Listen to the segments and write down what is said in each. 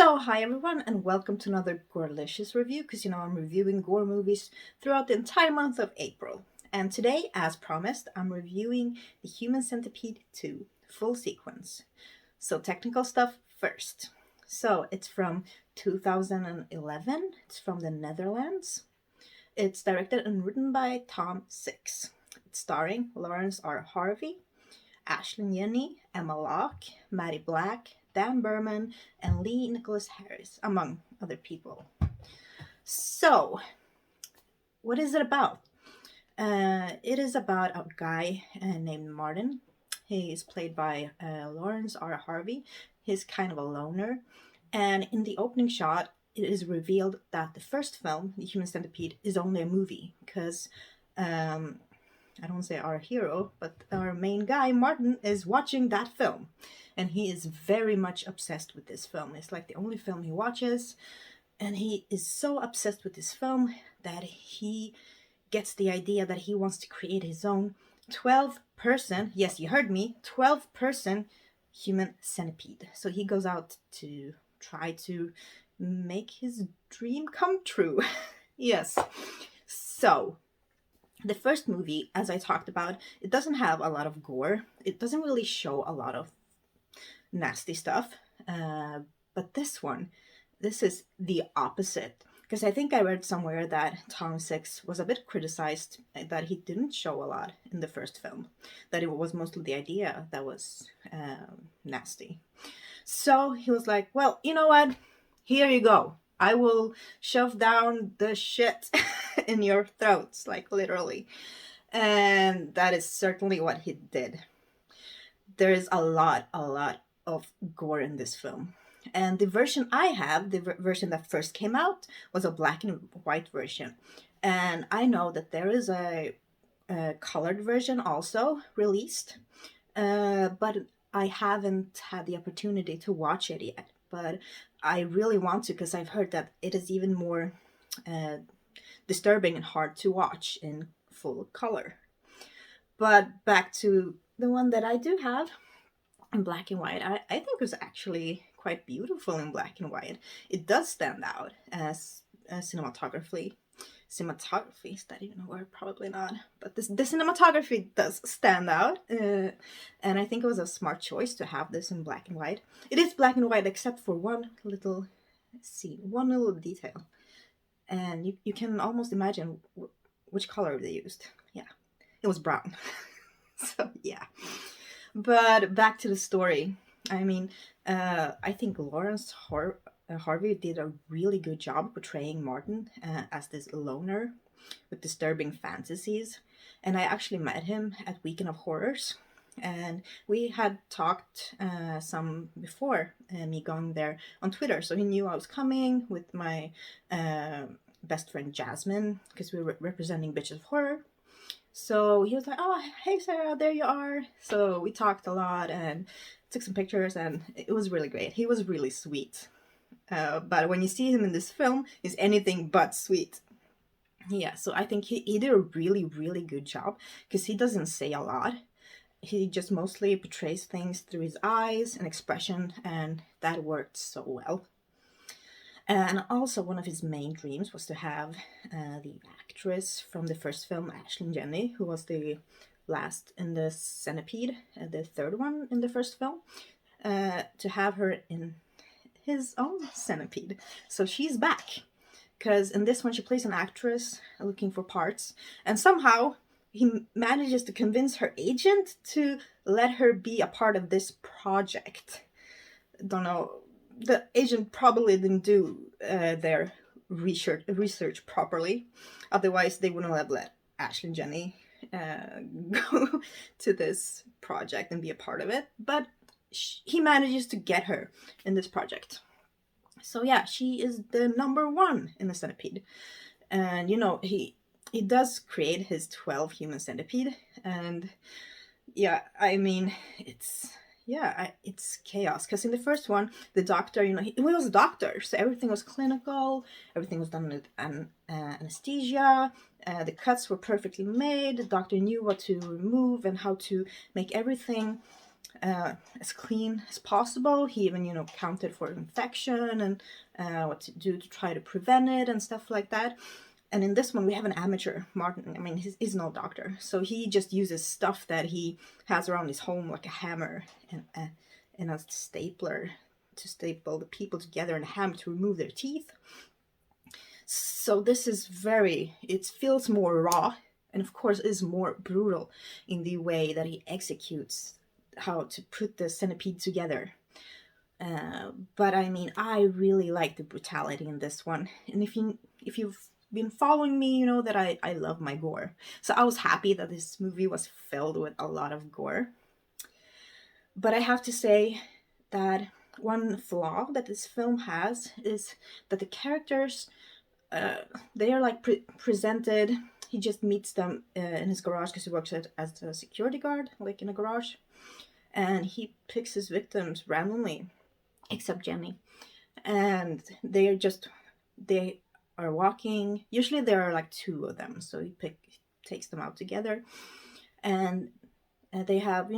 So, hi everyone, and welcome to another Gorelicious review, because I'm reviewing gore movies throughout the entire month of April. And today, as promised, I'm reviewing the Human Centipede 2 full sequence. So, technical stuff first. So, it's from 2011, it's from the Netherlands. It's directed and written by Tom Six. It's starring Lawrence R. Harvey, Ashlyn Yenny, Emma Locke, Maddie Black, Dan Berman, and Lee Nicholas Harris, among other people. So, what is it about? It is about a guy named Martin. He is played by Lawrence R. Harvey. He's kind of a loner. And in the opening shot, it is revealed that the first film, The Human Centipede, is only a movie because I don't say our hero, but our main guy, Martin, is watching that film. And he is very much obsessed with this film. It's like the only film he watches. And he is so obsessed with this film that he gets the idea that he wants to create his own 12-person, yes, you heard me, 12-person human centipede. So he goes out to try to make his dream come true. Yes. So, the first movie, as I talked about, it doesn't have a lot of gore. It doesn't really show a lot of nasty stuff. But this is the opposite. Because I think I read somewhere that Tom Six was a bit criticized that he didn't show a lot in the first film. That it was mostly the idea that was nasty. So he was like, well, you know what? Here you go. I will shove down the shit in your throats, like literally. And that is certainly what he did. There is a lot of gore in this film. And the version I have, the version that first came out, was a black and white version. And I know that there is a colored version also released. But I haven't had the opportunity to watch it yet. But I really want to, because I've heard that it is even more disturbing and hard to watch in full color. But back to the one that I do have in black and white, I think it was actually quite beautiful in black and white. It does stand out as cinematography. Cinematography, is that even a word? Probably not. But the cinematography does stand out. And I think it was a smart choice to have this in black and white. It is black and white except for one little scene, one little detail. And you can almost imagine which color they used. Yeah, it was brown. So, yeah. But back to the story. I mean, I think Lawrence Harvey did a really good job portraying Martin as this loner with disturbing fantasies. And I actually met him at Weekend of Horrors. And we had talked some before me going there on Twitter. So he knew I was coming with my best friend Jasmine, because we were representing Bitches of Horror. So he was like, oh, hey Sarah, there you are. So we talked a lot and took some pictures, and it was really great. He was really sweet. But when you see him in this film, he's anything but sweet. Yeah, so I think he did a really, really good job, because he doesn't say a lot. He just mostly portrays things through his eyes and expression, and that worked so well. And also, one of his main dreams was to have the actress from the first film, Ashlyn Yenny, who was the last in the Centipede, the third one in the first film, to have her in his own Centipede. So she's back, because in this one she plays an actress looking for parts, and somehow he manages to convince her agent to let her be a part of this project. Don't know. The agent probably didn't do their research properly. Otherwise, they wouldn't have let Ashley and Jenny go to this project and be a part of it. But he manages to get her in this project. So yeah, she is the number one in the Centipede. And he does create his 12 human centipede. And yeah, I mean, it's chaos, because in the first one, the doctor, he was a doctor, so everything was clinical, everything was done with anesthesia, the cuts were perfectly made, the doctor knew what to remove and how to make everything as clean as possible. He even, counted for infection and what to do to try to prevent it and stuff like that. And in this one, we have an amateur, Martin. I mean, he's no doctor. So he just uses stuff that he has around his home, like a hammer and a stapler to staple the people together, and a hammer to remove their teeth. So this is it feels more raw, and of course is more brutal in the way that he executes how to put the centipede together. But I mean, I really like the brutality in this one. And if you've been following me, you know that I love my gore. So I was happy that this movie was filled with a lot of gore. But I have to say that one flaw that this film has is that the characters, they are like presented. He just meets them in his garage because he works as a security guard, like in a garage. And he picks his victims randomly, except Jenny. And they are walking. Usually there are like two of them, so he takes them out together. And they have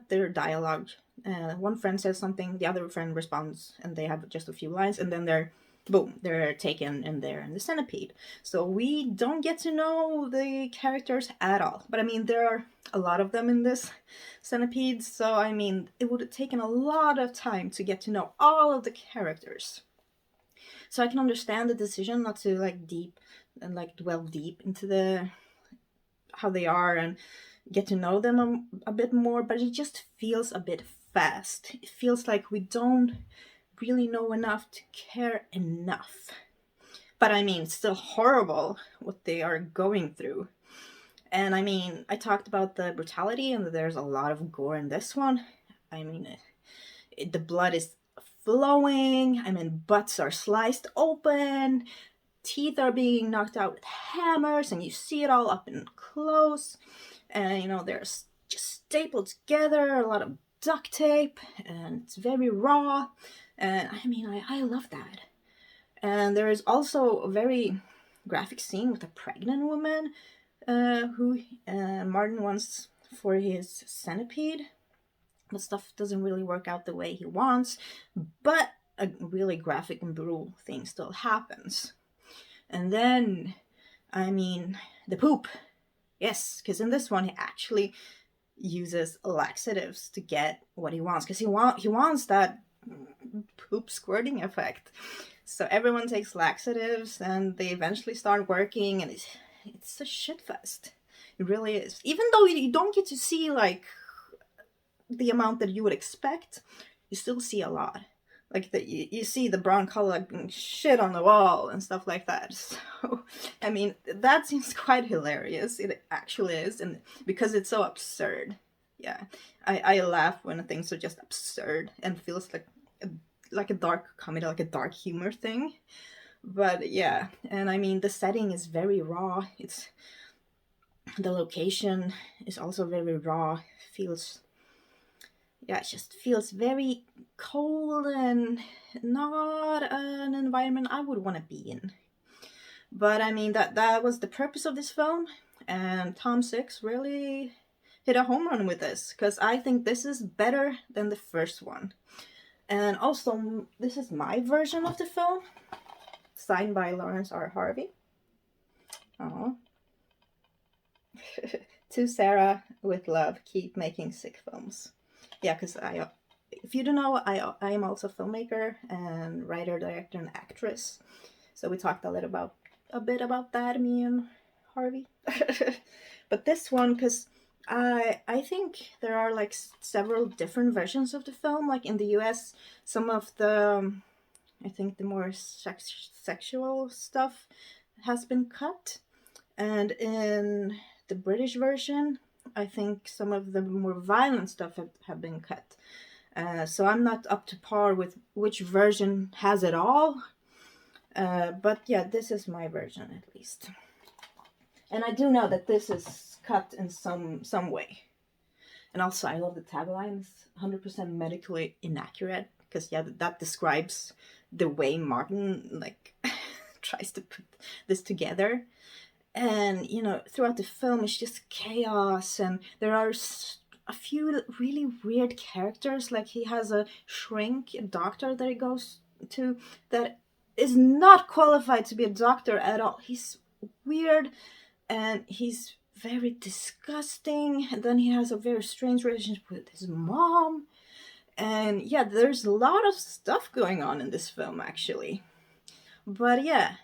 their dialogue. One friend says something, the other friend responds, and they have just a few lines, and then they're taken and they're in the centipede. So we don't get to know the characters at all. But I mean, there are a lot of them in this centipede, so I mean, it would have taken a lot of time to get to know all of the characters. So I can understand the decision not to dwell deep into how they are and get to know them a bit more, but it just feels a bit fast. It feels like we don't really know enough to care enough. But I mean, it's still horrible what they are going through. And I mean, I talked about the brutality, and there's a lot of gore in this one. I mean, the blood is flowing. I mean, butts are sliced open. Teeth are being knocked out with hammers, and you see it all up and close. And, they're just stapled together, a lot of duct tape, and it's very raw. And I mean, I love that. And there is also a very graphic scene with a pregnant woman who Martin wants for his centipede. But stuff doesn't really work out the way he wants, but a really graphic and brutal thing still happens. And then, I mean, the poop. Yes, because in this one he actually uses laxatives to get what he wants, because he wants that poop squirting effect. So everyone takes laxatives, and they eventually start working, and it's a shitfest. It really is. Even though you don't get to see like the amount that you would expect, you still see a lot. Like you see the brown color shit on the wall and stuff like that. So I mean, that seems quite hilarious. It actually is, and because it's so absurd. Yeah, I laugh when things are just absurd and feels like a dark comedy, like a dark humor thing. But yeah, and I mean, the setting is very raw. The location is also very raw. It just feels very cold and not an environment I would want to be in. But I mean, that was the purpose of this film, and Tom Six really hit a home run with this, because I think this is better than the first one. And also, this is my version of the film, signed by Lawrence R. Harvey. Oh. To Sarah, with love, keep making sick films. Yeah, because if you don't know, I am also a filmmaker and writer, director, and actress. So we talked a bit about that, me and Harvey. But this one, because I think there are like several different versions of the film. Like in the US, some of the, I think the more sexual stuff has been cut. And in the British version, I think some of the more violent stuff have been cut. So I'm not up to par with which version has it all. But yeah, this is my version at least. And I do know that this is cut in some way. And also, I love the tagline. It's 100% medically inaccurate. Because yeah, that describes the way Martin tries to put this together. And throughout the film, it's just chaos, and there are a few really weird characters. Like he has a shrink, a doctor that he goes to that is not qualified to be a doctor at all. He's weird and he's very disgusting. And then he has a very strange relationship with his mom. And yeah, there's a lot of stuff going on in this film actually. But yeah,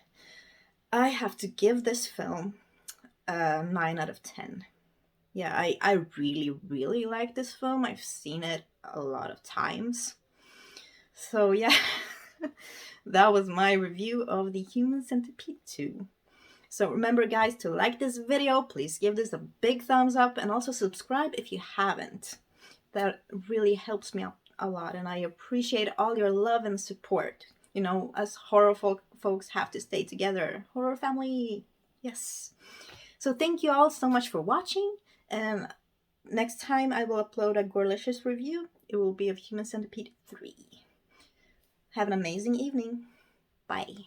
I have to give this film a 9 out of 10. Yeah, I really, really like this film. I've seen it a lot of times. So yeah, that was my review of the Human Centipede 2. So remember guys to like this video, please give this a big thumbs up and also subscribe if you haven't. That really helps me out a lot and I appreciate all your love and support. You know, us horror folks have to stay together. Horror family, yes. So thank you all so much for watching, and next time I will upload a Gorelicious review. It will be of Human Centipede 3. Have an amazing evening. Bye.